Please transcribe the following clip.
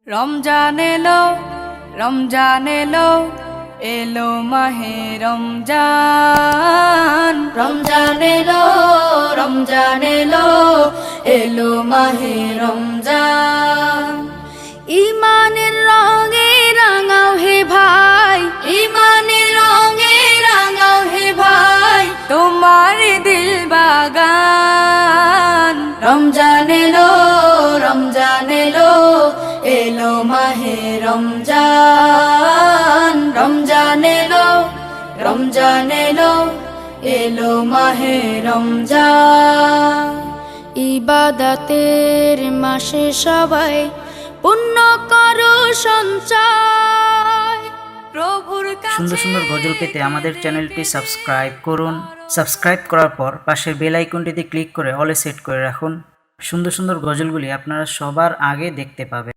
রমজান এলো, রমজান এলো, এলো মাহে রমজান। রমজান এলো, রমজান এলো, এলো মাহে রমজান। ইমানের রঙে রাঙাও হে ভাই, ইমানের রঙে রাঙাও হে ভাই, তোমার দিল বাগান। রমজান এলো, রমজান এলো, এলো মাহে রমজান। রমজান এলো, রমজান এলো, এলো মাহে রমজান। ইবাদতের মাসে সবাই পুণ্য করো সঞ্চয়, প্রভুর কাছে। সুন্দর সুন্দর গজল পেতে আমাদের চ্যানেলটি সাবস্ক্রাইব করুন। সাবস্ক্রাইব করার পর পাশের বেল আইকনটিতে ক্লিক করে অলে সেট করে রাখুন। সুন্দর সুন্দর গজলগুলি আপনারা সবার আগে দেখতে পাবেন।